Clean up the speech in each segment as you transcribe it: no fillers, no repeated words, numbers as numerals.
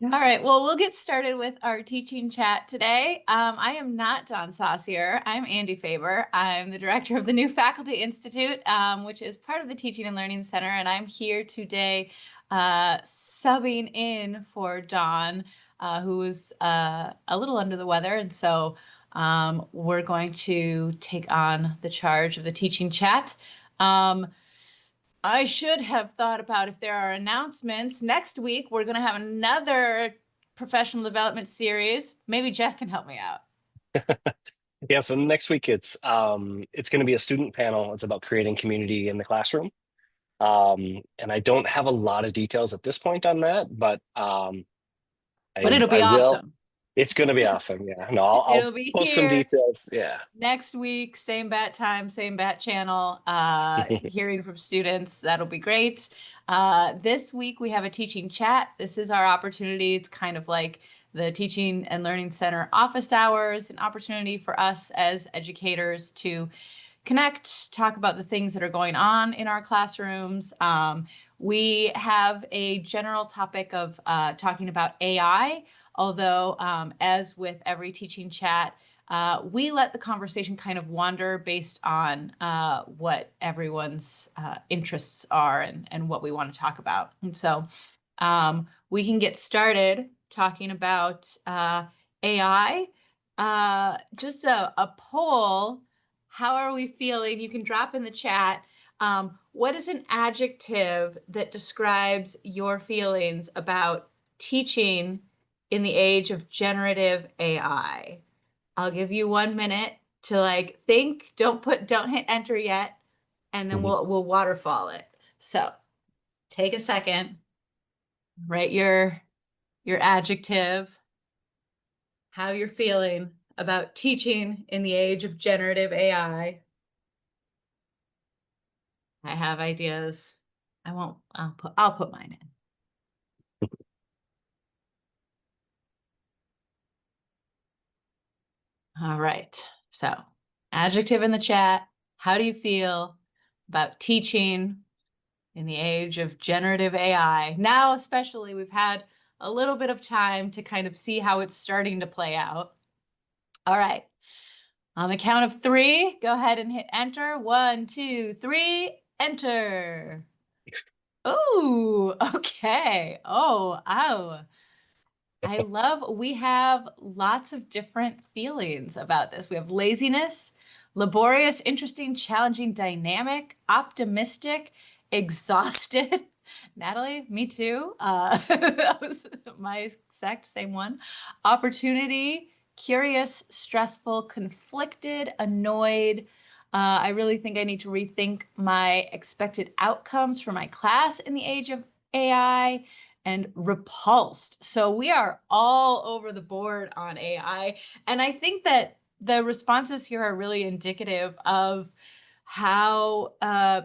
All right, well, we'll get started with our teaching chat today. I am not Dawn Saucier. I'm Andy Faber. I'm the director of the New Faculty Institute, which is part of the Teaching and Learning Center, and I'm here today subbing in for Dawn, who is a little under the weather, and so we're going to take on the charge of the teaching chat. I should have thought about if there are announcements. Next week, we're going to have another professional development series. Maybe Jeff can help me out. Yeah, so next week it's going to be a student panel. It's about creating community in the classroom. And I don't have a lot of details at this point on that, but But it'll I be will. awesome. It's going to be awesome. Yeah, no, I'll It'll be post some here details. Yeah. next week, same bat time, same bat channel. Hearing from students, that'll be great. This week we have a teaching chat. This is our opportunity. It's kind of like the Teaching and Learning Center office hours, an opportunity for us as educators to connect, talk about the things that are going on in our classrooms. We have a general topic of talking about AI, although as with every teaching chat, we let the conversation kind of wander based on what everyone's interests are and what we want to talk about. And so we can get started talking about AI. Just a poll. How are we feeling? You can drop in the chat. What is an adjective that describes your feelings about teaching in the age of generative AI? I'll give you 1 minute to like think. Don't hit enter yet, and then Mhm. we'll waterfall it. So take a second, write your adjective, how you're feeling about teaching in the age of generative AI. I have ideas. I won't, I'll put mine in. All right. So, adjective in the chat. How do you feel about teaching in the age of generative AI? Now, especially, we've had a little bit of time to kind of see how it's starting to play out. All right. On the count of three, go ahead and hit enter. 1, 2, 3, enter. Oh, okay. Oh. We have lots of different feelings about this. We have laziness, laborious, interesting, challenging, dynamic, optimistic, exhausted. Natalie, me too. That was my exact same one. Opportunity, curious, stressful, conflicted, annoyed. I really think I need to rethink my expected outcomes for my class in the age of AI and repulsed. So we are all over the board on AI. And I think that the responses here are really indicative of how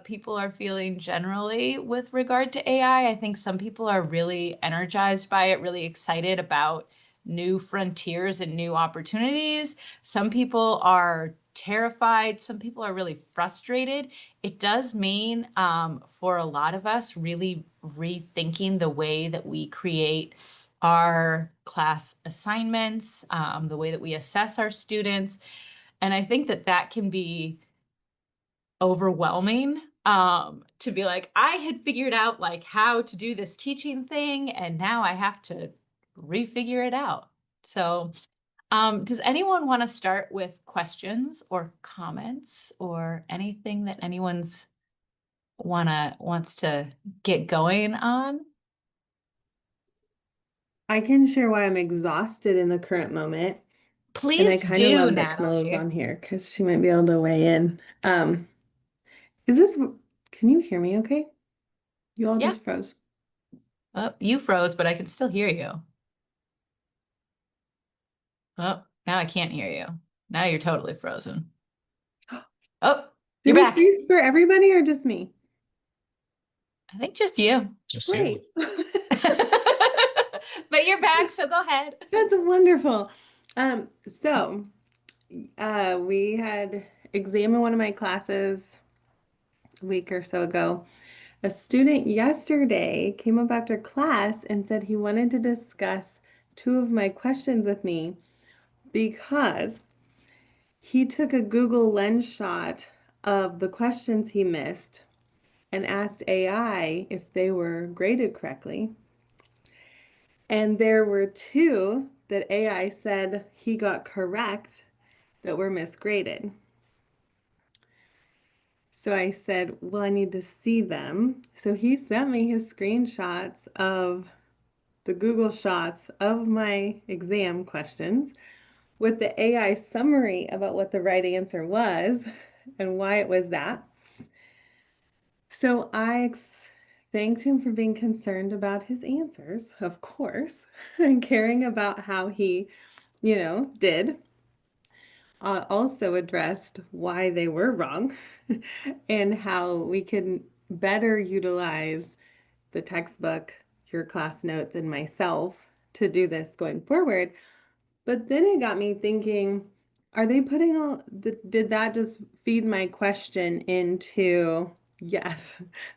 people are feeling generally with regard to AI. I think some people are really energized by it, really excited about new frontiers and new opportunities. Some people are terrified. Some people are really frustrated. It does mean for a lot of us really rethinking the way that we create our class assignments, the way that we assess our students. And I think that that can be overwhelming to be like, I had figured out like how to do this teaching thing, and now I have to refigure it out. So does anyone want to start with questions or comments or anything that anyone's wants to get going on? I can share why I'm exhausted in the current moment. And I Please kind of do, love that Camilla's Natalie. on here because she might be able to weigh in. Is this, can you hear me okay? You all Yeah. just froze. Oh, you froze, but I can still hear you. Oh, now I can't hear you. Now you're totally frozen. Oh, Did you're it back. freeze for everybody or just me? I think just you. Just you. Great. But you're back, so go ahead. That's wonderful. So we had examined one of my classes a week or so ago. A student yesterday came up after class and said he wanted to discuss two of my questions with me because he took a Google Lens shot of the questions he missed and asked AI if they were graded correctly. And there were two that AI said he got correct that were misgraded. So I said, well, I need to see them. So he sent me his screenshots of the Google shots of my exam questions with the AI summary about what the right answer was and why it was that. So I thanked him for being concerned about his answers, of course, and caring about how he, did. Also addressed why they were wrong and how we can better utilize the textbook, your class notes, and myself to do this going forward. But then it got me thinking, are they putting did that just feed my question into, yes,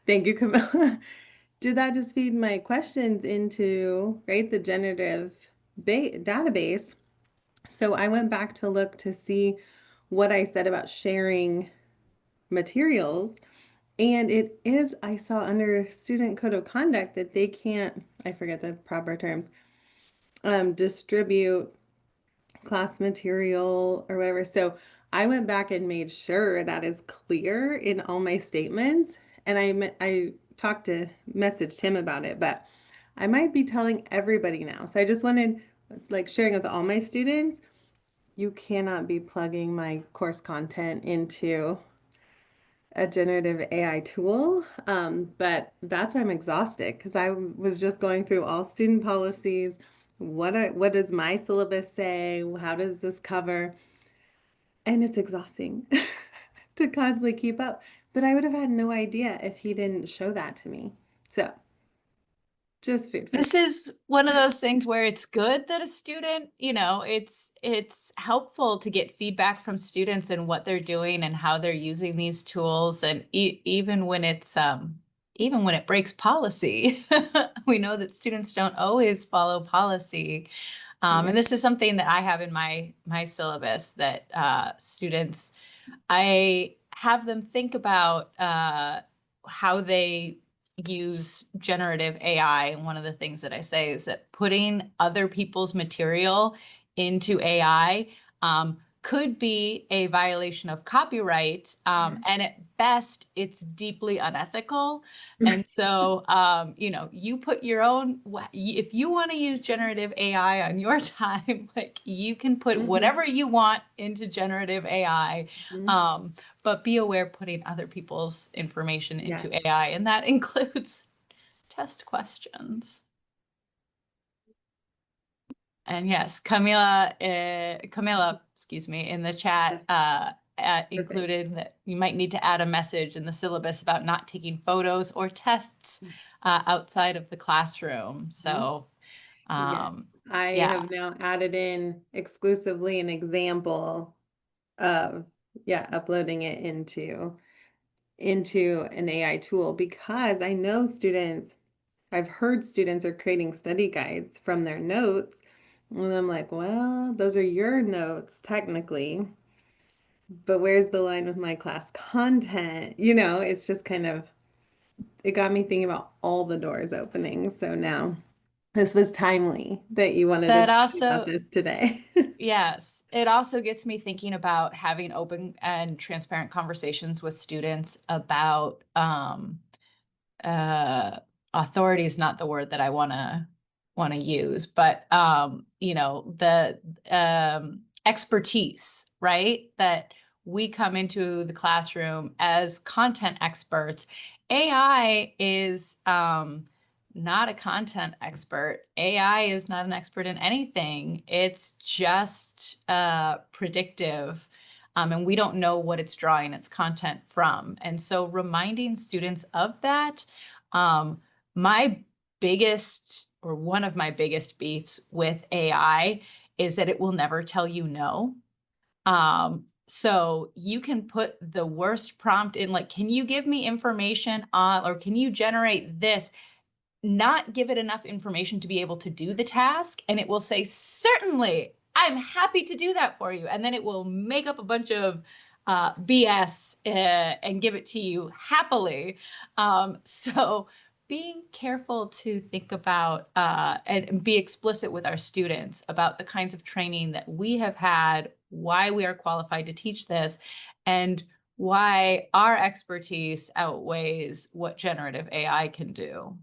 thank you, Camilla. Did that just feed my questions into, right, the generative database? So I went back to look to see what I said about sharing materials. And it is, I saw under student code of conduct that they can't, I forget the proper terms, distribute class material or whatever. So I went back and made sure that is clear in all my statements. And I talked to, messaged him about it, but I might be telling everybody now. So I just wanted, like, sharing with all my students, you cannot be plugging my course content into a generative AI tool. But that's why I'm exhausted because I was just going through all student policies. What does my syllabus say? How does this cover? And it's exhausting to constantly keep up. But I would have had no idea if he didn't show that to me. So just food for This is one of those things where it's good that a student, it's helpful to get feedback from students and what they're doing and how they're using these tools. And even when even when it breaks policy, we know that students don't always follow policy. yeah. And this is something that I have in my syllabus that students, I have them think about how they use generative AI. And one of the things that I say is that putting other people's material into AI could be a violation of copyright. And at best, it's deeply unethical. And so, you put your own, if you want to use generative AI on your time, like you can put Mhm. whatever you want into generative AI. Mhm. But be aware putting other people's information Yes. into AI, and that includes test questions. And yes, Camilla, excuse me, in the chat Perfect. included that you might need to add a message in the syllabus about not taking photos or tests outside of the classroom. So, Yes. I yeah. have now added in exclusively an example of, yeah, uploading it into an AI tool because I know students, I've heard students are creating study guides from their notes. And I'm like, well, those are your notes technically, but where's the line with my class content? It's just kind of, it got me thinking about all the doors opening. So now this was timely that you wanted to That talk about also, this today. yes, it also gets me thinking about having open and transparent conversations with students about uh authority is not the word that I want to use, but the expertise, right? That we come into the classroom as content experts. AI is not a content expert. AI is not an expert in anything. It's just predictive. And we don't know what it's drawing its content from. And so reminding students of that, my biggest or one of my biggest beefs with AI is that it will never tell you no. So you can put the worst prompt in, like, can you give me information on, or can you generate this? Not give it enough information to be able to do the task, and it will say, certainly, I'm happy to do that for you. And then it will make up a bunch of BS and give it to you happily. So being careful to think about and be explicit with our students about the kinds of training that we have had, why we are qualified to teach this, and why our expertise outweighs what generative AI can do.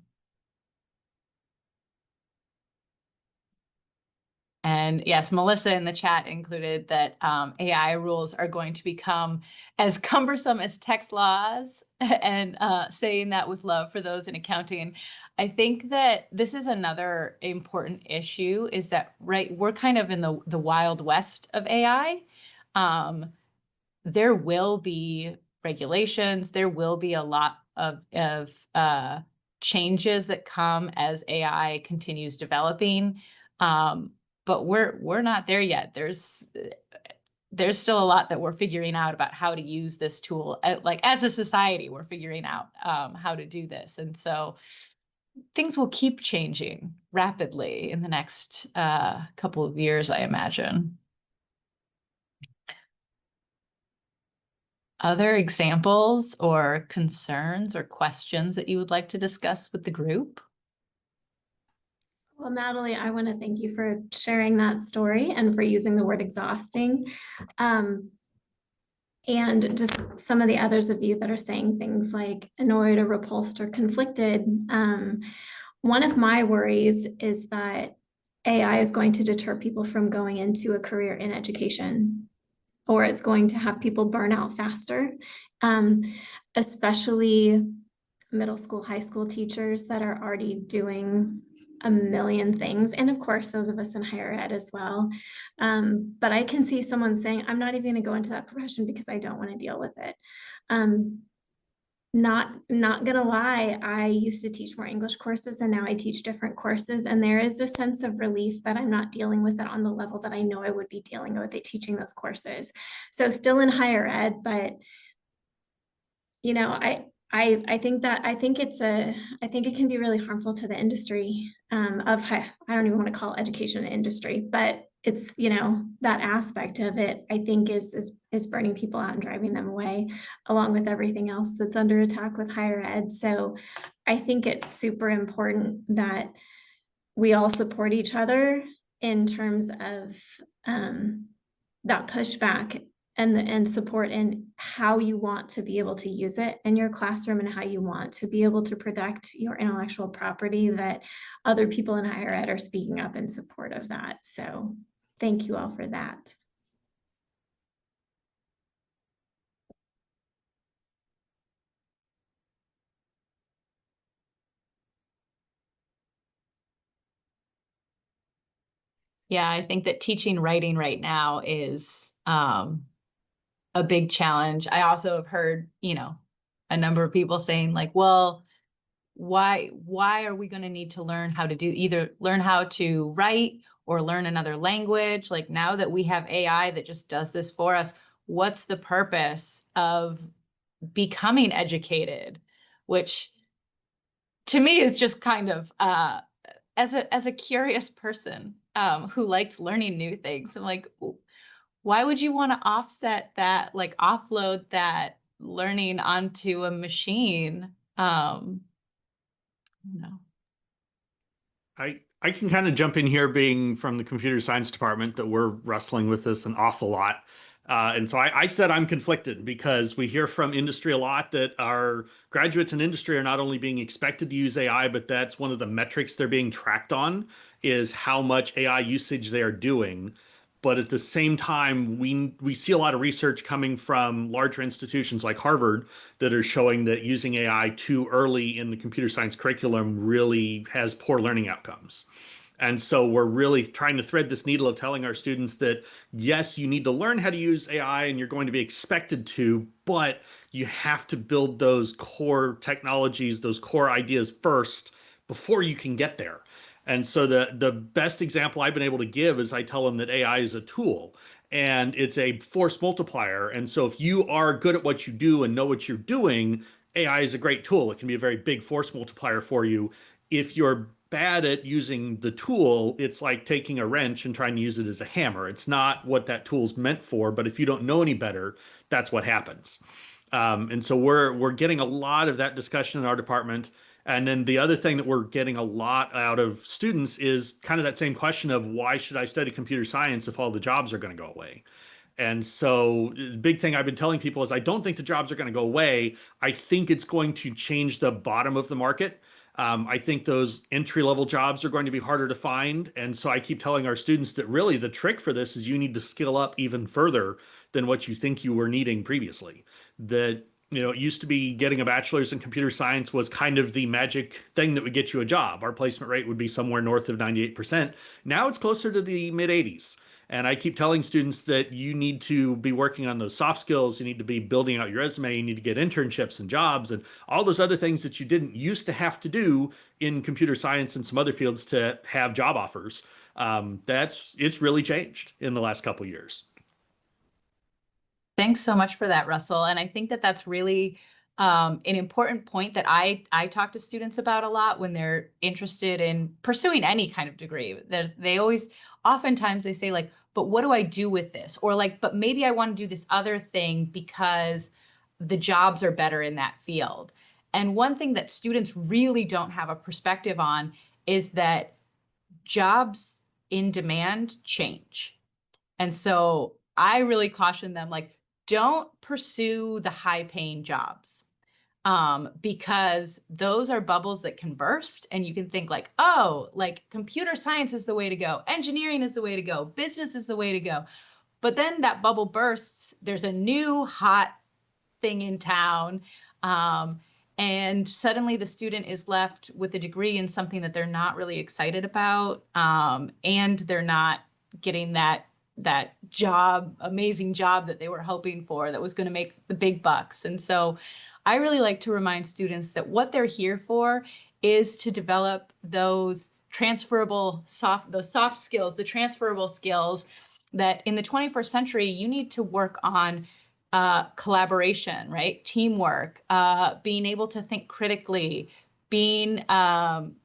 And yes, Melissa in the chat included that AI rules are going to become as cumbersome as text laws, and saying that with love for those in accounting. I think that this is another important issue, is that, right, we're kind of in the wild west of AI. There will be regulations, there will be a lot of changes that come as AI continues developing. But we're not there yet. There's still a lot that we're figuring out about how to use this tool. Like, as a society, we're figuring out how to do this. And so things will keep changing rapidly in the next couple of years, I imagine. Other examples or concerns or questions that you would like to discuss with the group? Well, Natalie, I want to thank you for sharing that story and for using the word exhausting. And just some of the others of you that are saying things like annoyed or repulsed or conflicted. One of my worries is that AI is going to deter people from going into a career in education, or it's going to have people burn out faster, especially middle school, high school teachers that are already doing a million things. And of course, those of us in higher ed as well. But I can see someone saying, I'm not even going to go into that profession because I don't want to deal with it. Not gonna lie, I used to teach more English courses and now I teach different courses, and there is a sense of relief that I'm not dealing with it on the level that I know I would be dealing with it teaching those courses. So still in higher ed, but you know, I think it can be really harmful to the industry of high, I don't even want to call education an industry, but it's, you know, that aspect of it, I think is burning people out and driving them away, along with everything else that's under attack with higher ed. So I think it's super important that we all support each other in terms of that pushback and support in how you want to be able to use it in your classroom and how you want to be able to protect your intellectual property, that other people in higher ed are speaking up in support of that. So thank you all for that. Yeah, I think that teaching writing right now is a big challenge. I also have heard, you know, a number of people saying like, well, why are we going to need to learn how to either learn how to write or learn another language? Like, now that we have AI that just does this for us, what's the purpose of becoming educated? Which to me is just kind of as a curious person who likes learning new things, I'm like, why would you want to offset that, like offload that learning onto a machine? No. I can kind of jump in here, being from the computer science department, that we're wrestling with this an awful lot. And so I said I'm conflicted because we hear from industry a lot that our graduates in industry are not only being expected to use AI, but that's one of the metrics they're being tracked on, is how much AI usage they are doing. But at the same time, we see a lot of research coming from larger institutions like Harvard that are showing that using AI too early in the computer science curriculum really has poor learning outcomes. And so we're really trying to thread this needle of telling our students that, yes, you need to learn how to use AI and you're going to be expected to, but you have to build those core technologies, those core ideas first before you can get there. And so the best example I've been able to give is I tell them that AI is a tool. and it's a force multiplier. And so if you are good at what you do and know what you're doing, AI is a great tool. It can be a very big force multiplier for you. If you're bad at using the tool, it's like taking a wrench and trying to use it as a hammer. It's not what that tool's meant for, but if you don't know any better, that's what happens. And so we're getting a lot of that discussion in our department. And then the other thing that we're getting a lot out of students is kind of that same question of why should I study computer science if all the jobs are going to go away? And so the big thing I've been telling people is I don't think the jobs are going to go away. I think it's going to change the bottom of the market. I think those entry level jobs are going to be harder to find. And so I keep telling our students that really the trick for this is you need to skill up even further than what you think you were needing previously. That, it used to be getting a bachelor's in computer science was kind of the magic thing that would get you a job. Our placement rate would be somewhere north of 98%. Now it's closer to the mid 80s. And I keep telling students that you need to be working on those soft skills. You need to be building out your resume. You need to get internships and jobs and all those other things that you didn't used to have to do in computer science and some other fields to have job offers. It's really changed in the last couple of years. Thanks so much for that, Russell. And I think that that's really an important point that I talk to students about a lot when they're interested in pursuing any kind of degree. That they always, oftentimes they say like, but what do I do with this? Or like, but maybe I want to do this other thing because the jobs are better in that field. And one thing that students really don't have a perspective on is that jobs in demand change. And so I really caution them, like, don't pursue the high paying jobs because those are bubbles that can burst and you can think like, oh, like computer science is the way to go. Engineering is the way to go. Business is the way to go. But then that bubble bursts. There's a new hot thing in town. And suddenly the student is left with a degree in something that they're not really excited about. And they're not getting that job, amazing job that they were hoping for that was going to make the big bucks. And so I really like to remind students that what they're here for is to develop those soft skills, the transferable skills that in the 21st century, you need to work on collaboration, right? Teamwork, being able to think critically, being, time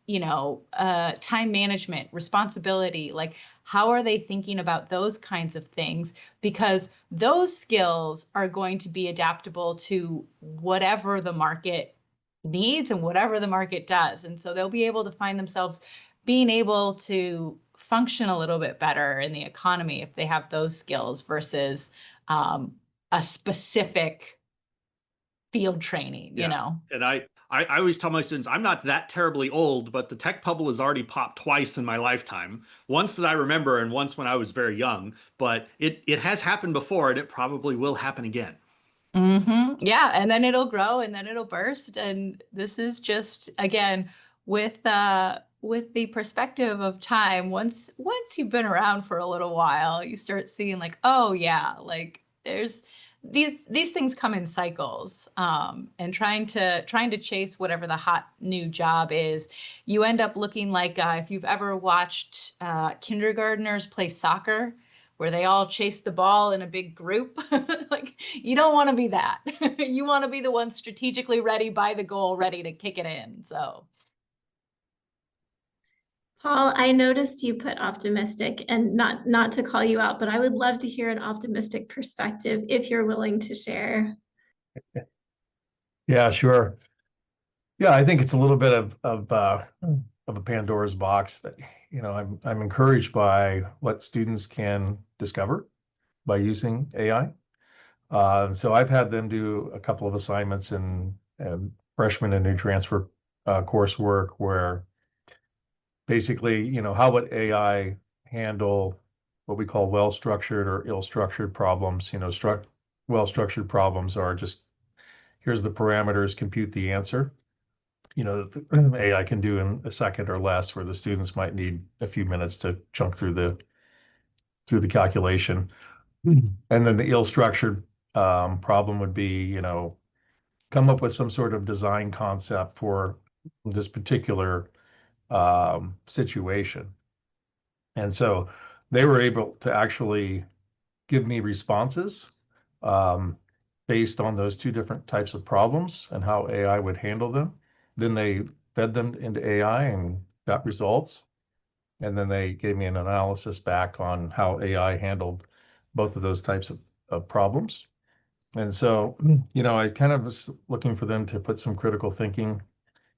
management, responsibility, like how are they thinking about those kinds of things? Because those skills are going to be adaptable to whatever the market needs and whatever the market does. And so they'll be able to find themselves being able to function a little bit better in the economy if they have those skills versus a specific field training, you know? And I always tell my students, I'm not that terribly old, but the tech bubble has already popped twice in my lifetime. Once that I remember and once when I was very young, but it has happened before and it probably will happen again. Yeah, and then it'll grow and then it'll burst. And this is just again with the perspective of time, once you've been around for a little while, you start seeing like, oh yeah, like there's these things come in cycles. And trying to chase whatever the hot new job is, you end up looking like if you've ever watched kindergartners play soccer where they all chase the ball in a big group. Like you don't want to be that. You want to be the one strategically ready by the goal, ready to kick it in. So Paul, I noticed you put optimistic, and not to call you out, but I would love to hear an optimistic perspective if you're willing to share. Yeah, sure. Yeah, I think it's a little bit of a Pandora's box, but I'm encouraged by what students can discover by using AI. So I've had them do a couple of assignments in freshman and new transfer coursework where basically, how would AI handle what we call well-structured or ill-structured problems? Well-structured problems are just, here's the parameters, compute the answer. The AI can do in a second or less, where the students might need a few minutes to chunk through the calculation. And then the ill-structured problem would be, come up with some sort of design concept for this particular situation. And so they were able to actually give me responses um, based on those two different types of problems and how AI would handle them. Then they fed them into AI and got results. And then they gave me an analysis back on how AI handled both of those types of problems. And so, I kind of was looking for them to put some critical thinking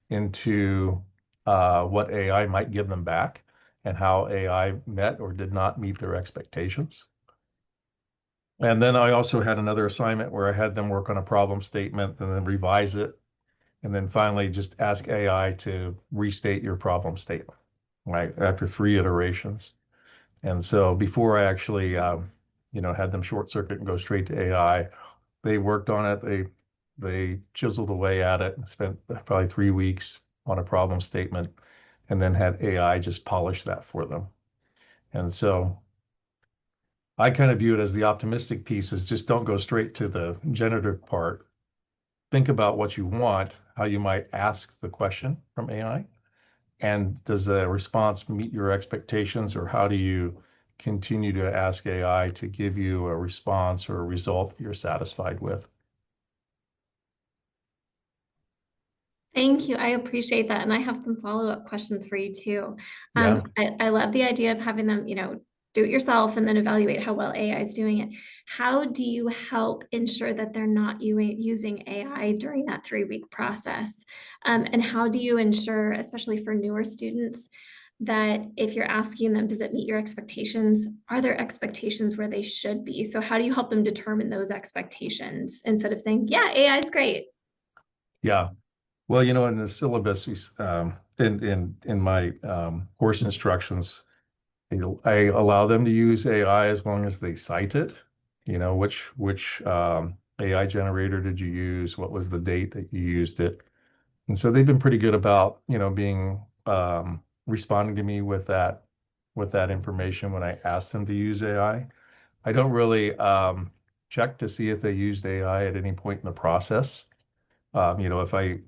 into what AI might give them back and how AI met or did not meet their expectations. And then I also had another assignment where I had them work on a problem statement and then revise it. And then finally just ask AI to restate your problem statement, right? After 3 iterations. And so before I actually, had them short circuit and go straight to AI, they worked on it. They chiseled away at it and spent probably 3 weeks on a problem statement and then had AI just polish that for them. And so I kind of view it as the optimistic piece is just don't go straight to the generative part. Think about what you want, how you might ask the question from AI, and does the response meet your expectations, or how do you continue to ask AI to give you a response or a result that you're satisfied with? Thank you. I appreciate that. And I have some follow-up questions for you too. Yeah. I love the idea of having them, do it yourself and then evaluate how well AI is doing it. How do you help ensure that they're not using AI during that 3-week process? And how do you ensure, especially for newer students, that if you're asking them, does it meet your expectations? Are their expectations where they should be? So how do you help them determine those expectations instead of saying, yeah, AI is great? Yeah. Well, in the syllabus, in my course instructions, I allow them to use AI as long as they cite it. Which AI generator did you use? What was the date that you used it? And so they've been pretty good about, being responding to me with that information when I ask them to use AI. I don't really check to see if they used AI at any point in the process. If I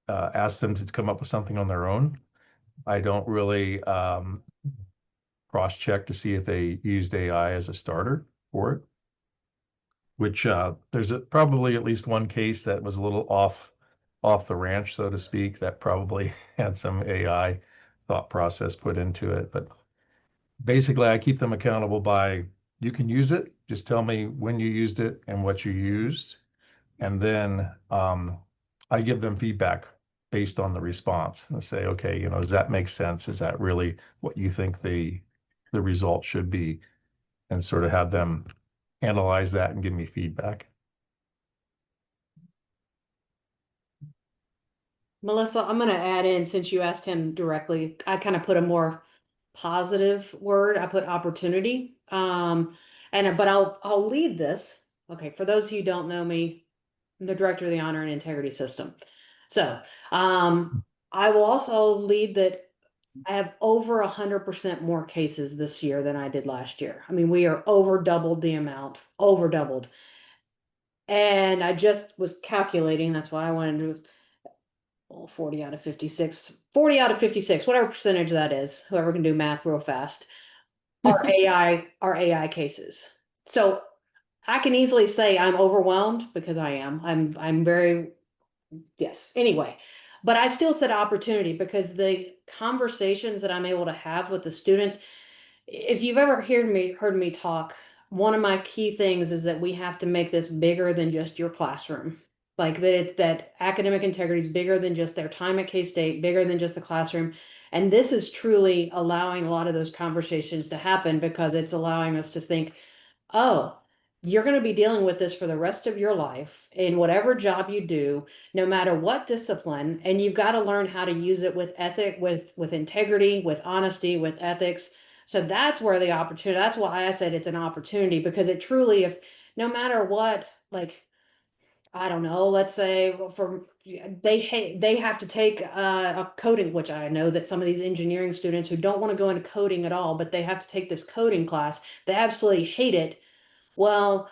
ask them to come up with something on their own, I don't really cross-check to see if they used AI as a starter for it. Which there's probably at least one case that was a little off the ranch, so to speak, that probably had some AI thought process put into it. But basically, I keep them accountable by you can use it. Just tell me when you used it and what you used. And then I give them feedback based on the response and say, okay, does that make sense? Is that really what you think the result should be? And sort of have them analyze that and give me feedback. Melissa, I'm going to add in, since you asked him directly, I kind of put a more positive word. I put opportunity. But I'll lead this. Okay, for those of you who don't know me, I'm the director of the Honor and Integrity System. So I will also lead that I have over 100% more cases this year than I did last year. I mean, we are over doubled the amount, over doubled. And I just was calculating, that's why I wanted to 40 out of 56, 40 out of 56, whatever percentage that is, whoever can do math real fast, are AI cases. So I can easily say I'm overwhelmed because I am. I'm very, yes. Anyway, but I still said opportunity because the conversations that I'm able to have with the students, if you've ever heard me talk, one of my key things is that we have to make this bigger than just your classroom. Like that academic integrity is bigger than just their time at K-State, bigger than just the classroom. And this is truly allowing a lot of those conversations to happen because it's allowing us to think, oh, you're going to be dealing with this for the rest of your life in whatever job you do, no matter what discipline, and you've got to learn how to use it with ethic, with integrity, with honesty, with ethics. So that's where the opportunity, that's why I said it's an opportunity, because it truly, if no matter what, like, I don't know, let's say they have to take a coding, which I know that some of these engineering students who don't want to go into coding at all, but they have to take this coding class, they absolutely hate it. Well,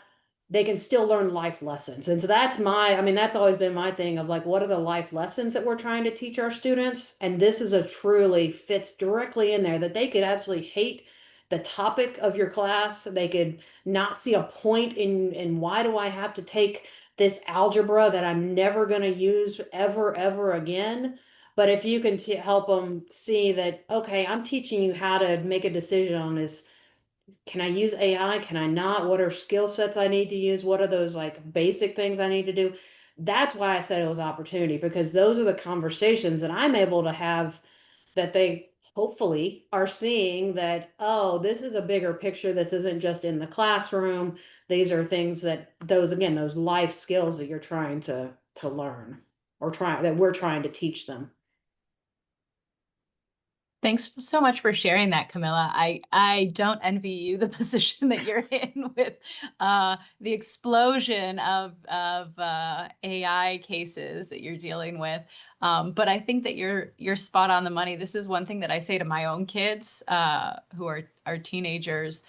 they can still learn life lessons. And so that's that's always been my thing of like, what are the life lessons that we're trying to teach our students? And this is a truly fits directly in there that they could absolutely hate the topic of your class. They could not see a point in why do I have to take this algebra that I'm never going to use ever again. But if you can help them see that, okay, I'm teaching you how to make a decision on this. Can I use AI? Can I not? What are skill sets I need to use? What are those like basic things I need to do? That's why I said it was opportunity, because those are the conversations that I'm able to have, that they hopefully are seeing that, oh, this is a bigger picture. This isn't just in the classroom. These are things that those life skills that you're trying to learn, or that we're trying to teach them. Thanks so much for sharing that, Camilla. I don't envy you the position that you're in with the explosion of AI cases that you're dealing with. But I think that you're spot on the money. This is one thing that I say to my own kids who are teenagers.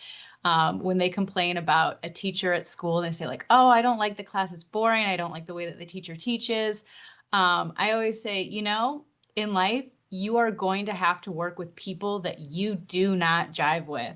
When they complain about a teacher at school and they say like, oh, I don't like the class, it's boring. I don't like the way that the teacher teaches. I always say, you know, in life, you are going to have to work with people that you do not jive with.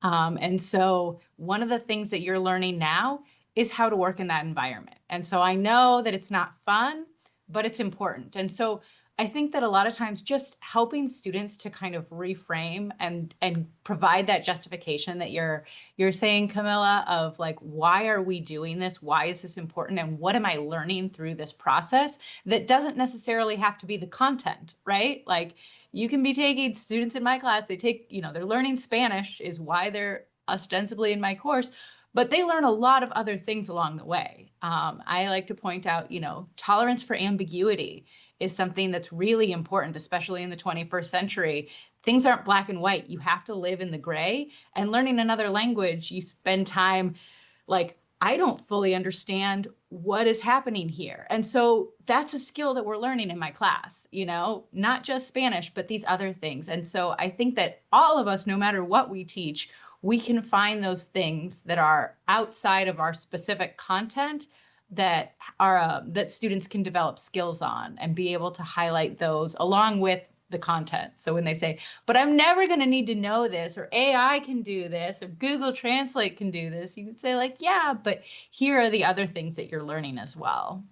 And so one of the things that you're learning now is how to work in that environment. And so I know that it's not fun, but it's important. And so I think that a lot of times just helping students to kind of reframe and provide that justification that you're saying, Camilla, of like, why are we doing this? Why is this important? And what am I learning through this process? That doesn't necessarily have to be the content, right? Like you can be taking students in my class, they take, you know, they're learning Spanish is why they're ostensibly in my course, but they learn a lot of other things along the way. I like to point out, you know, tolerance for ambiguity is something that's really important, especially in the 21st century. Things aren't black and white. You have to live in the gray. And learning another language, you spend time like, I don't fully understand what is happening here. And so that's a skill that we're learning in my class, you know, not just Spanish, but these other things. And so I think that all of us, no matter what we teach, we can find those things that are outside of our specific content that are that students can develop skills on and be able to highlight those along with the content. So when they say, but I'm never going to need to know this, or AI can do this, or Google Translate can do this, you can say like, yeah, but here are the other things that you're learning as well.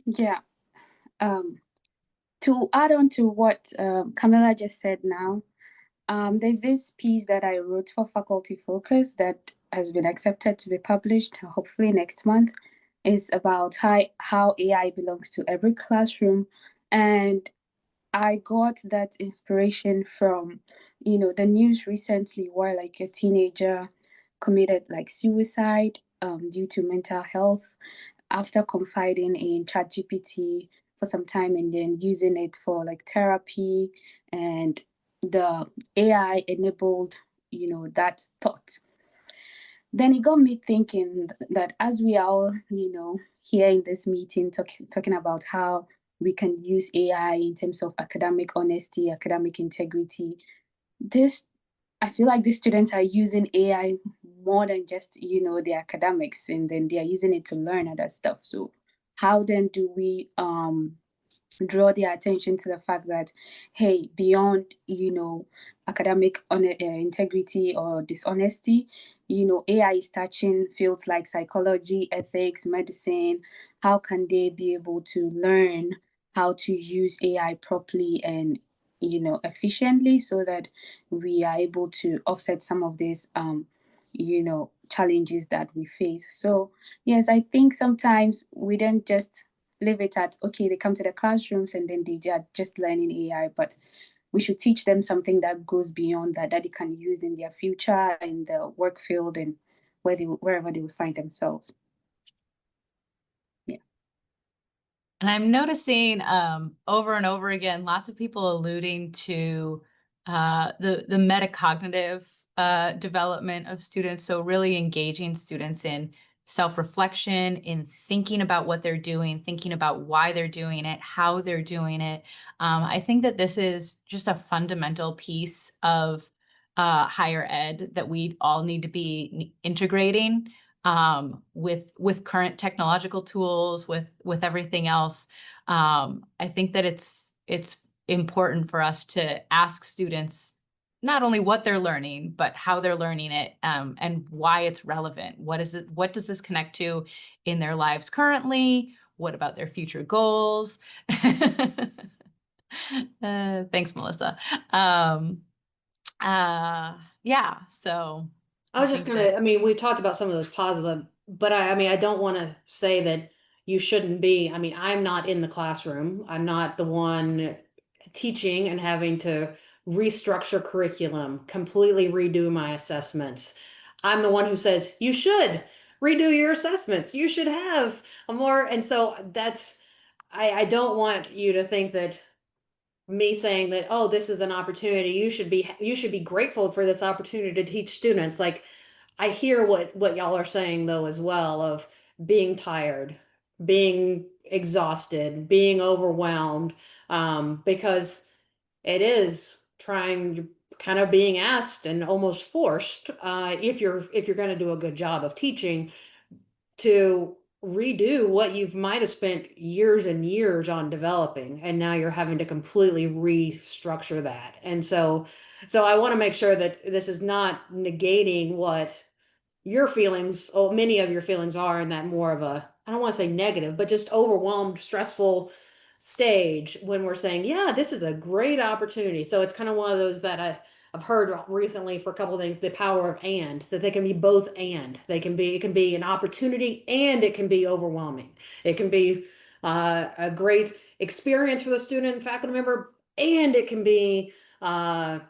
Yeah. To add on to what Camilla just said now, there's this piece that I wrote for Faculty Focus that has been accepted to be published, hopefully next month. It's about how AI belongs to every classroom. And I got that inspiration from, you know, the news recently where like a teenager committed like suicide due to mental health after confiding in ChatGPT for some time and then using it for like therapy, and the AI enabled, you know, that thought. Then it got me thinking that as we are all, you know, here in this meeting talking about how we can use AI in terms of academic honesty, academic integrity, I feel like these students are using AI more than just, you know, the academics, and then they are using it to learn other stuff. So how then do we draw their attention to the fact that, hey, beyond, you know, academic integrity or dishonesty, you know, AI is touching fields like psychology, ethics, medicine. How can they be able to learn how to use AI properly and, you know, efficiently, so that we are able to offset some of these you know, challenges that we face? So yes, I think sometimes we don't just leave it at, okay, they come to the classrooms and then they are just learning AI, but we should teach them something that goes beyond that, that they can use in their future, in the work field, and wherever they will find themselves. Yeah. And I'm noticing over and over again, lots of people alluding to the metacognitive development of students. So really engaging students in self-reflection, in thinking about what they're doing, thinking about why they're doing it, how they're doing it. I think that this is just a fundamental piece of higher ed that we all need to be integrating with current technological tools, with everything else. I think that it's important for us to ask students not only what they're learning, but how they're learning it, and why it's relevant. What is it? What does this connect to in their lives currently? What about their future goals? Thanks, Melissa. Yeah, so I was just think gonna, that, I mean, we talked about some of those positive, but I mean, I don't want to say that you shouldn't be. I mean, I'm not in the classroom. I'm not the one teaching and having to restructure curriculum, completely redo my assessments. I'm the one who says, you should redo your assessments. You should have a more, and so that's, I don't want you to think that me saying that, oh, this is an opportunity, you should be grateful for this opportunity to teach students. Like, I hear what y'all are saying though as well, of being tired, being exhausted, being overwhelmed, because it is trying, kind of being asked and almost forced, if you're going to do a good job of teaching, to redo what you might have spent years and years on developing, and now you're having to completely restructure that. And so I want to make sure that this is not negating what your feelings, or many of your feelings are, in that more of a, I don't want to say negative, but just overwhelmed, stressful stage, when we're saying, yeah, this is a great opportunity. So it's kind of one of those that I've heard recently for a couple of things, the power of and, that they can be both, and they can be, it can be an opportunity and it can be overwhelming. It can be a great experience for the student and faculty member, and it can be, I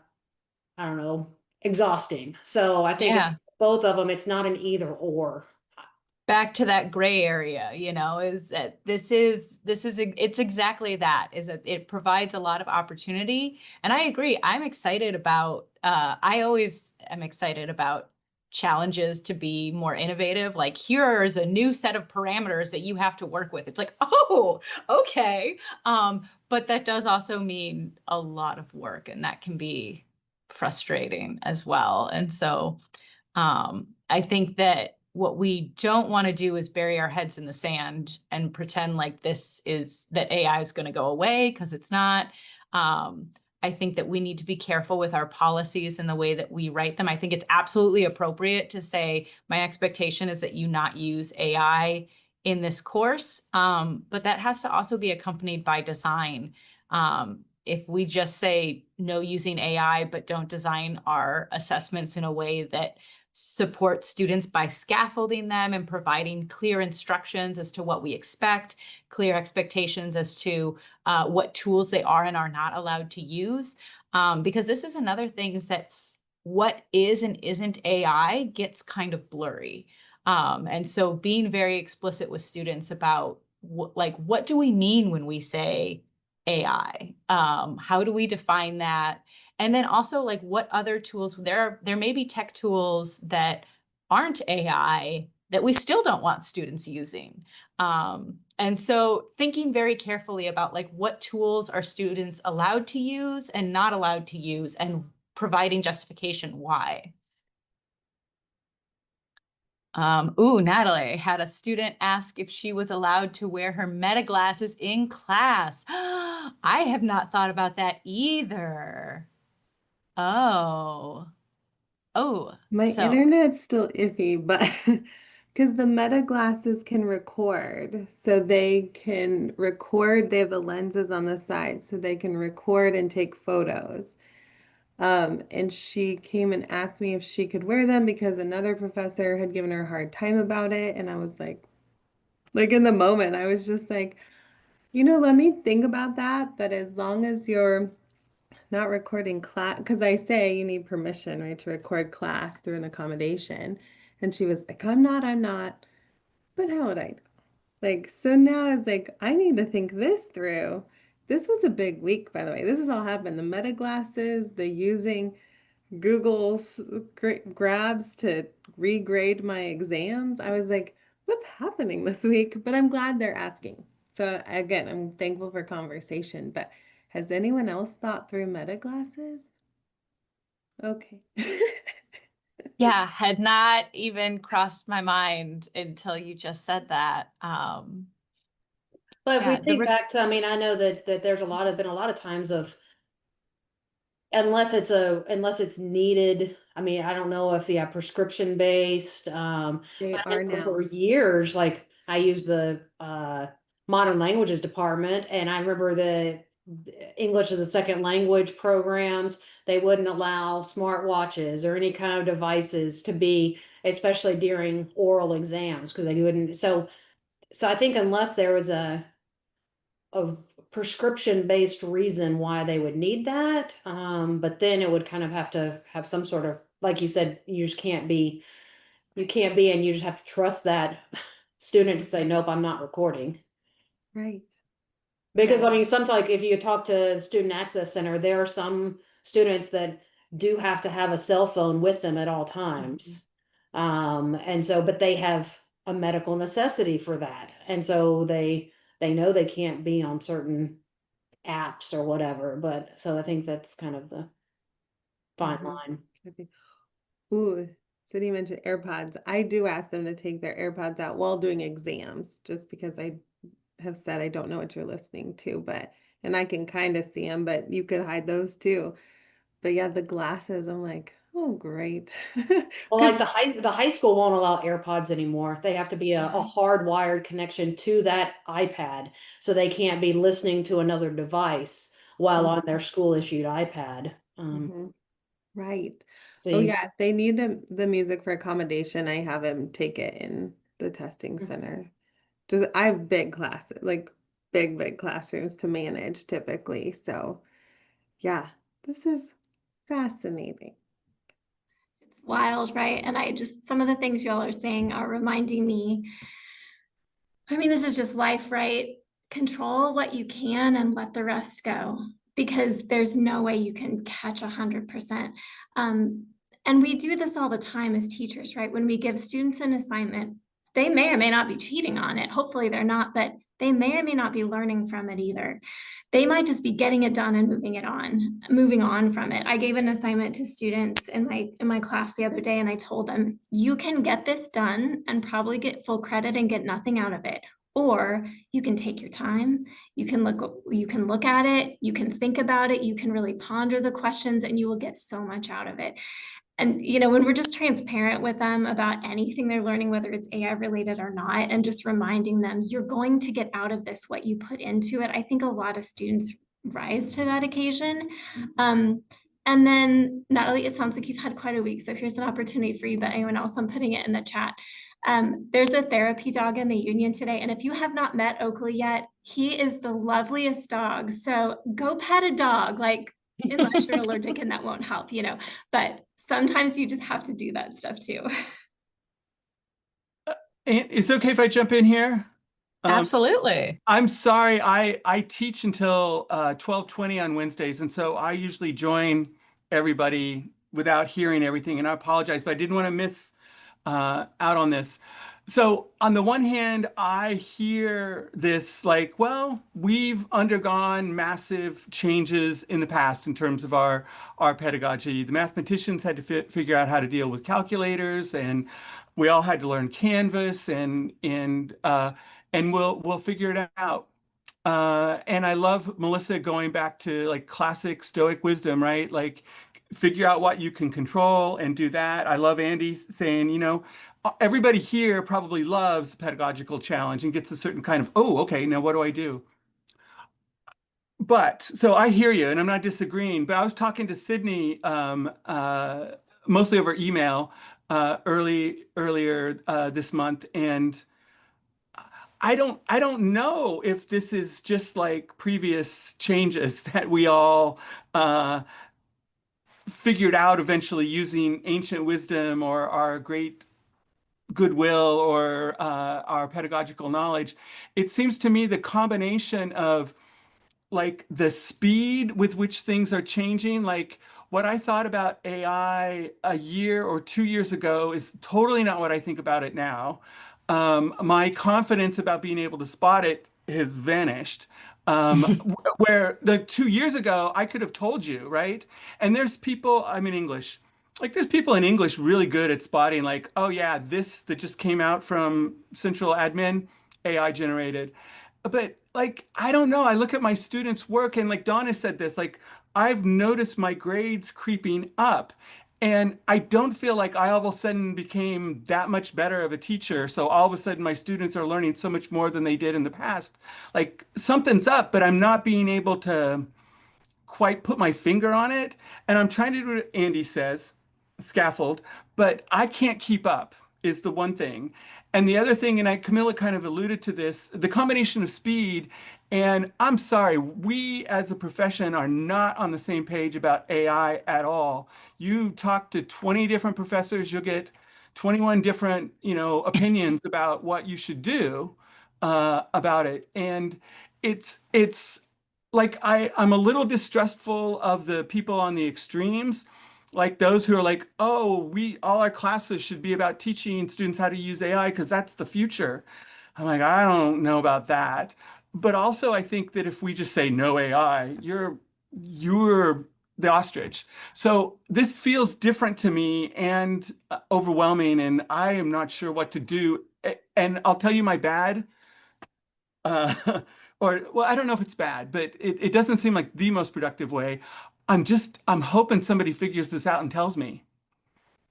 don't know, exhausting. So I think yeah, it's both of them. It's not an either or. back to that gray area, is that it's exactly that, is that it provides a lot of opportunity. And I agree. I'm excited about, I always am excited about challenges to be more innovative. Like, here's a new set of parameters that you have to work with. It's like, oh, okay. But that does also mean a lot of work, and that can be frustrating as well. And so, I think that what we don't want to do is bury our heads in the sand and pretend like that AI is going to go away, because it's not. I think that we need to be careful with our policies and the way that we write them. I think it's absolutely appropriate to say, my expectation is that you not use AI in this course, but that has to also be accompanied by design. If we just say no using AI, but don't design our assessments in a way that support students by scaffolding them and providing clear instructions as to what we expect, clear expectations as to what tools they are and are not allowed to use. Because this is another thing, is that what is and isn't AI gets kind of blurry. And so being very explicit with students about what do we mean when we say AI? How do we define that? And then also, like, what other tools there may be tech tools that aren't AI that we still don't want students using. And so thinking very carefully about, like, what tools are students allowed to use and not allowed to use, and providing justification why. Natalie had a student ask if she was allowed to wear her meta glasses in class. I have not thought about that either. Oh, My so internet's still iffy, but because the Meta glasses can record, so they can record, they have the lenses on the side, so they can record and take photos. And she came and asked me if she could wear them because another professor had given her a hard time about it. And I was like in the moment, I was just like, let me think about that. But as long as you're not recording class, because I say you need permission, right, to record class through an accommodation. And she was like, I'm not. But how would I know? Like, so now I was like, I need to think this through. This was a big week, by the way. This has all happened. The meta glasses, the using Google's grabs to regrade my exams. I was like, what's happening this week? But I'm glad they're asking. So again, I'm thankful for conversation. But has anyone else thought through meta glasses? Okay. yeah, had not even crossed my mind until you just said that. But if we Yeah, think back to, I mean, I know that there's been a lot of times of unless it's needed. I mean, I don't know if prescription based. They But I are know for now. years, like I used the modern languages department, and I remember the English as a second language programs. They wouldn't allow smart watches or any kind of devices to be, especially during oral exams, because they wouldn't. So I think unless there was a prescription based reason why they would need that. But then it would kind of have to have some sort of, like you said, you can't be, and you just have to trust that student to say, nope, I'm not recording. Right. Because Yeah. I mean, sometimes like if you talk to the Student Access Center, there are some students that do have to have a cell phone with them at all times. And so, but they have a medical necessity for that. And so they know they can't be on certain apps or whatever. But so I think that's kind of the fine Mhm. line. Could be. Ooh, City mentioned AirPods. I do ask them to take their AirPods out while doing exams, just because I have said I don't know what you're listening to, and I can kind of see them, but you could hide those too. But yeah, the glasses, I'm like, oh, great. Well, Because like the high school won't allow AirPods anymore. They have to be a hardwired connection to that iPad, so they can't be listening to another device while on their school issued iPad. Right. Oh See, yeah, they need the music for accommodation. I have him take it in the testing center. Just I have big classes, like big classrooms to manage typically. So yeah, this is fascinating. It's wild, right? And some of the things y'all are saying are reminding me, I mean, this is just life, right? Control what you can and let the rest go, because there's no way you can catch 100%. And we do this all the time as teachers, right? When we give students an assignment, they may or may not be cheating on it. Hopefully they're not, but they may or may not be learning from it either. They might just be getting it done and moving on from it. I gave an assignment to students in my class the other day, and I told them, you can get this done and probably get full credit and get nothing out of it. Or you can take your time, you can look at it, you can think about it, you can really ponder the questions, and you will get so much out of it. And when we're just transparent with them about anything they're learning, whether it's AI related or not, and just reminding them you're going to get out of this what you put into it, I think a lot of students rise to that occasion. And then, Natalie, it sounds like you've had quite a week, so here's an opportunity for you, but anyone else, I'm putting it in the chat. There's a therapy dog in the union today, and if you have not met Oakley yet, he is the loveliest dog. So go pet a dog, like, unless you're allergic, and that won't help, but sometimes you just have to do that stuff too. And it's okay if I jump in here? Absolutely. I'm sorry, I teach until 12:20 on Wednesdays, and so I usually join everybody without hearing everything, and I apologize, but I didn't want to miss out on this. So on the one hand, I hear this like, well, we've undergone massive changes in the past in terms of our pedagogy. The mathematicians had to figure out how to deal with calculators, and we all had to learn Canvas, and we'll figure it out. And I love Melissa going back to like classic Stoic wisdom, right? Like figure out what you can control and do that. I love Andy saying, everybody here probably loves the pedagogical challenge and gets a certain kind of, oh, okay, now what do I do? But so I hear you, and I'm not disagreeing. But I was talking to Sydney mostly over email earlier this month, and I don't know if this is just like previous changes that we all figured out eventually using ancient wisdom or our great goodwill or our pedagogical knowledge. It seems to me the combination of like the speed with which things are changing, like what I thought about AI a year or 2 years ago is totally not what I think about it now. My confidence about being able to spot it has vanished. Where the 2 years ago, I could have told you, right? And there's people, I'm in English, like there's people in English really good at spotting, like, oh yeah, this that just came out from central admin, AI generated. But like, I don't know. I look at my students' work and like Donna said this, like I've noticed my grades creeping up. And I don't feel like I all of a sudden became that much better of a teacher. So all of a sudden my students are learning so much more than they did in the past. Like something's up, but I'm not being able to quite put my finger on it. And I'm trying to do what Andy says, scaffold, but I can't keep up is the one thing. And the other thing, and Camilla kind of alluded to this, the combination of speed. And I'm sorry, we as a profession are not on the same page about AI at all. You talk to 20 different professors, you'll get 21 different, opinions about what you should do about it. And it's like I'm a little distrustful of the people on the extremes, like those who are like, oh, we all our classes should be about teaching students how to use AI because that's the future. I'm like, I don't know about that. But also I think that if we just say no AI, you're the ostrich. So this feels different to me and overwhelming, and I am not sure what to do. And I'll tell you my bad. uh, or well, I don't know if it's bad, but it doesn't seem like the most productive way. I'm hoping somebody figures this out and tells me,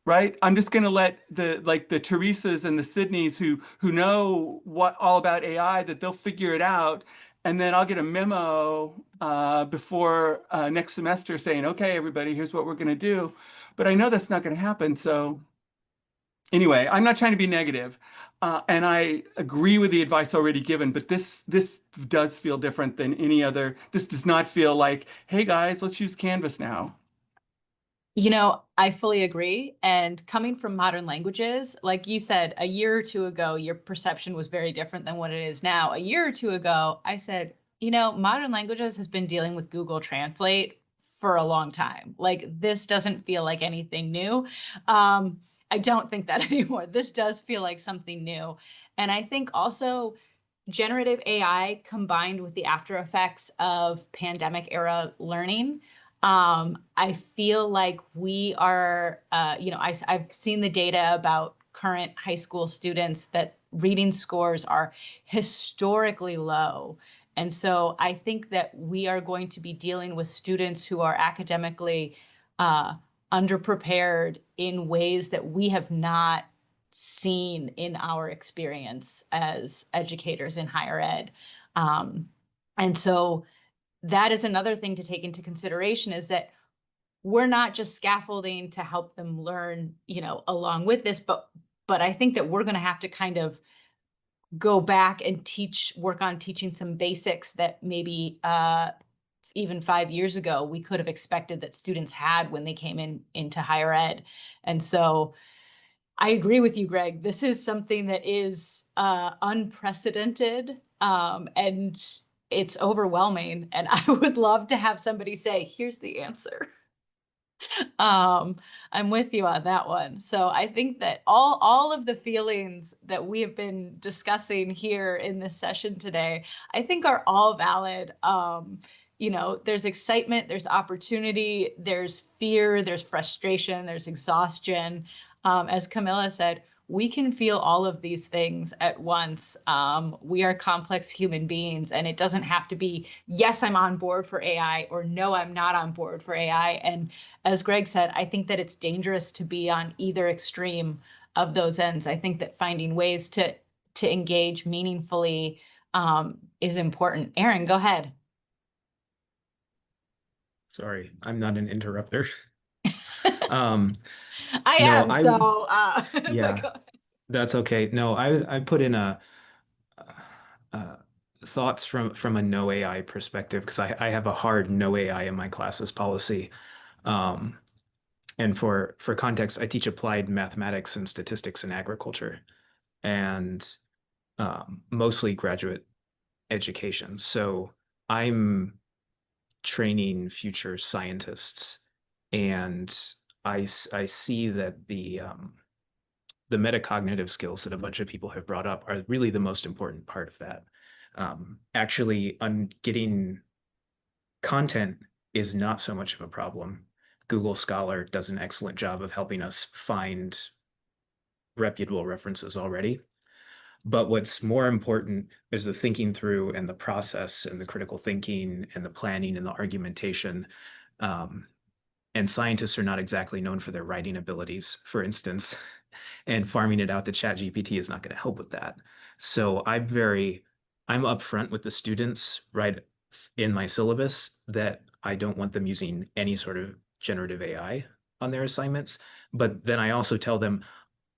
right? I'm just gonna let the Teresas and the Sydneys who know what all about AI, that they'll figure it out, and then I'll get a memo before next semester saying, okay, everybody, here's what we're gonna do. But I know that's not gonna happen, so. Anyway, I'm not trying to be negative, and I agree with the advice already given, but this does feel different than any other. This does not feel like, hey guys, let's use Canvas now. I fully agree. And coming from modern languages, like you said, a year or two ago, your perception was very different than what it is now. A year or two ago, I said, modern languages has been dealing with Google Translate for a long time. Like this doesn't feel like anything new. I don't think that anymore. This does feel like something new. And I think also generative AI combined with the after effects of pandemic era learning, I feel like we are, I've seen the data about current high school students that reading scores are historically low. And so I think that we are going to be dealing with students who are academically underprepared in ways that we have not seen in our experience as educators in higher ed. And so that is another thing to take into consideration, is that we're not just scaffolding to help them learn, along with this, but I think that we're going to have to kind of go back and work on teaching some basics that maybe even 5 years ago we could have expected that students had when they came into higher ed. And so I agree with you, Greg. This is something that is unprecedented, and it's overwhelming. And I would love to have somebody say, here's the answer. I'm with you on that one. So I think that all of the feelings that we have been discussing here in this session today, I think are all valid. There's excitement, there's opportunity, there's fear, there's frustration, there's exhaustion. As Camilla said, we can feel all of these things at once. We are complex human beings, and it doesn't have to be, yes, I'm on board for AI, or no, I'm not on board for AI. And as Greg said, I think that it's dangerous to be on either extreme of those ends. I think that finding ways to engage meaningfully is important. Aaron, go ahead. Sorry, I'm not an interrupter. I No, am, so yeah, go ahead. that's okay. No, I put in uh thoughts from a no AI perspective, because I have a hard no AI in my classes policy. Um, and for context, I teach applied mathematics and statistics in agriculture, and mostly graduate education. So I'm training future scientists, and I see that the metacognitive skills that a bunch of people have brought up are really the most important part of that. Actually, getting content is not so much of a problem. Google Scholar does an excellent job of helping us find reputable references already. But what's more important is the thinking through and the process and the critical thinking and the planning and the argumentation. And scientists are not exactly known for their writing abilities, for instance, and farming it out to ChatGPT is not going to help with that. So I'm upfront with the students right in my syllabus that I don't want them using any sort of generative AI on their assignments. But then I also tell them,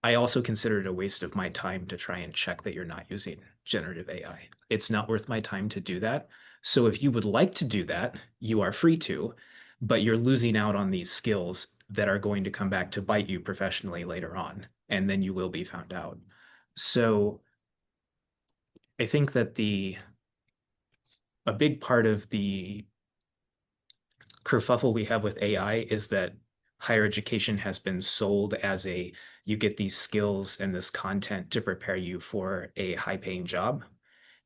I also consider it a waste of my time to try and check that you're not using generative AI. It's not worth my time to do that. So if you would like to do that, you are free to, but you're losing out on these skills that are going to come back to bite you professionally later on, and then you will be found out. So I think that a big part of the kerfuffle we have with AI is that higher education has been sold as you get these skills and this content to prepare you for a high-paying job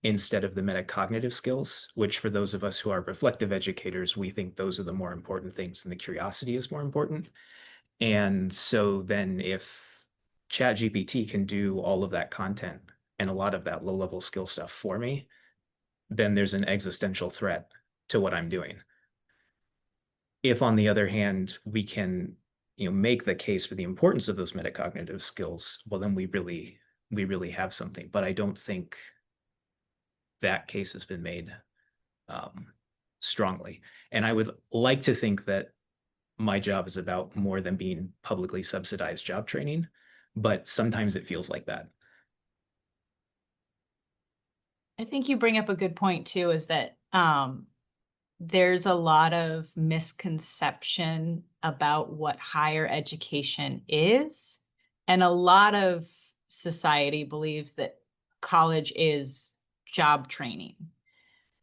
instead of the metacognitive skills, which for those of us who are reflective educators, we think those are the more important things and the curiosity is more important. And so then if ChatGPT can do all of that content and a lot of that low-level skill stuff for me, then there's an existential threat to what I'm doing. If, on the other hand, we can, make the case for the importance of those metacognitive skills, well, then we really have something. But I don't think that case has been made strongly. And I would like to think that my job is about more than being publicly subsidized job training, but sometimes it feels like that. I think you bring up a good point too, is that there's a lot of misconception about what higher education is. And a lot of society believes that college is job training.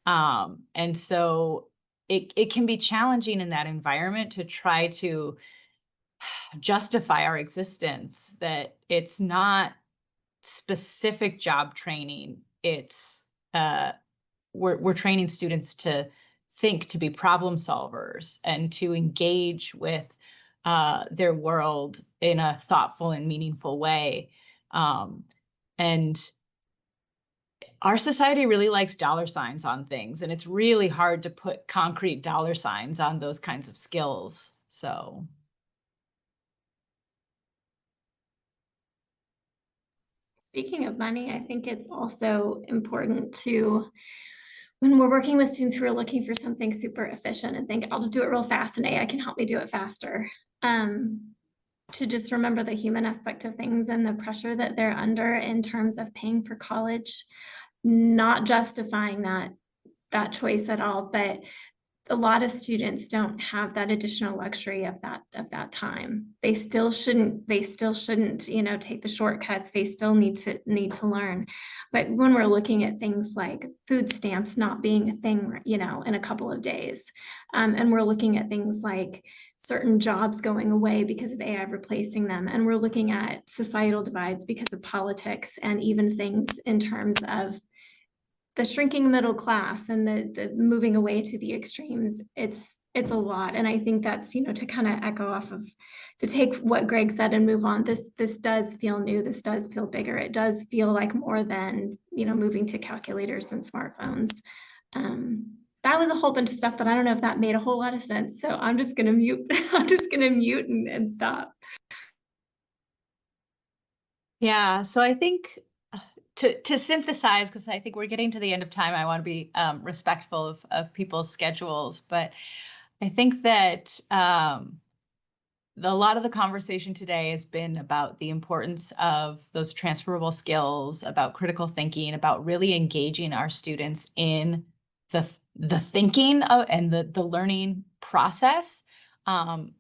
And so it can be challenging in that environment to try to justify our existence, that it's not specific job training. It's we're training students to think, to be problem solvers, and to engage with their world in a thoughtful and meaningful way. And our society really likes dollar signs on things, and it's really hard to put concrete dollar signs on those kinds of skills. So. Speaking of money, I think it's also important to, when we're working with students who are looking for something super efficient and think, I'll just do it real fast and AI can help me do it faster, to just remember the human aspect of things and the pressure that they're under in terms of paying for college, not justifying that choice at all, but a lot of students don't have that additional luxury of that time. They still shouldn't, take the shortcuts. They still need to learn. But when we're looking at things like food stamps not being a thing, in a couple of days, and we're looking at things like certain jobs going away because of AI replacing them, and we're looking at societal divides because of politics, and even things in terms of the shrinking middle class and the moving away to the extremes, it's a lot. And I think that's, to kind of echo off of, to take what Greg said and move on, this does feel new, this does feel bigger, it does feel like more than, moving to calculators and smartphones. That was a whole bunch of stuff, but I don't know if that made a whole lot of sense. So I'm just gonna mute, and stop. Yeah, so I think to synthesize, because I think we're getting to the end of time, I want to be respectful of people's schedules, but I think that a lot of the conversation today has been about the importance of those transferable skills, about critical thinking, about really engaging our students in the thinking and the learning process,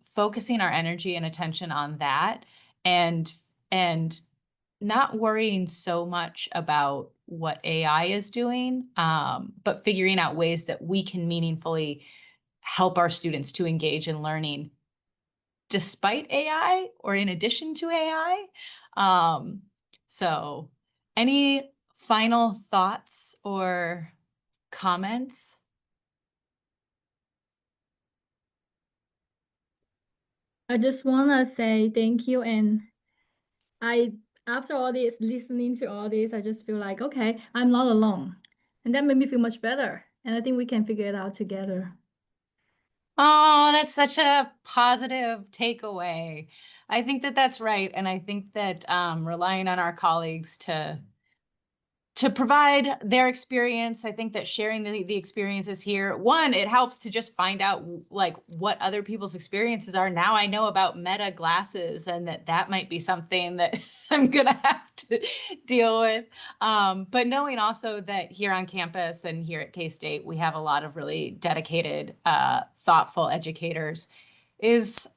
focusing our energy and attention on that, and not worrying so much about what AI is doing, but figuring out ways that we can meaningfully help our students to engage in learning despite AI or in addition to AI. So any final thoughts or comments? I just want to say thank you, and I after all this, listening to all this, I just feel like, okay, I'm not alone. And that made me feel much better. And I think we can figure it out together. Oh, that's such a positive takeaway. I think that that's right. And I think that relying on our colleagues to provide their experience, I think that sharing the experiences here, one, it helps to just find out like what other people's experiences are. Now I know about Meta glasses and that might be something that I'm gonna have to deal with. But knowing also that here on campus and here at K-State, we have a lot of really dedicated, thoughtful educators is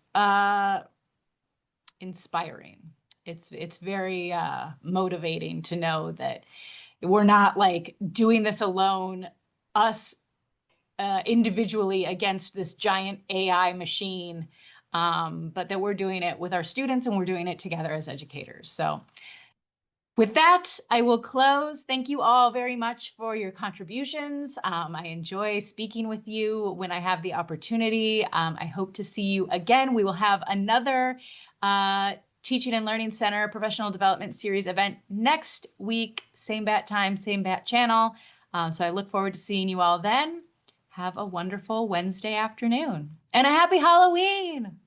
inspiring. It's very motivating to know that we're not like doing this alone, us individually against this giant AI machine, but that we're doing it with our students and we're doing it together as educators. So with that, I will close. Thank you all very much for your contributions. I enjoy speaking with you when I have the opportunity. I hope to see you again. We will have another Teaching and Learning Center Professional Development Series event next week, same bat time, same bat channel. So I look forward to seeing you all then. Have a wonderful Wednesday afternoon and a happy Halloween.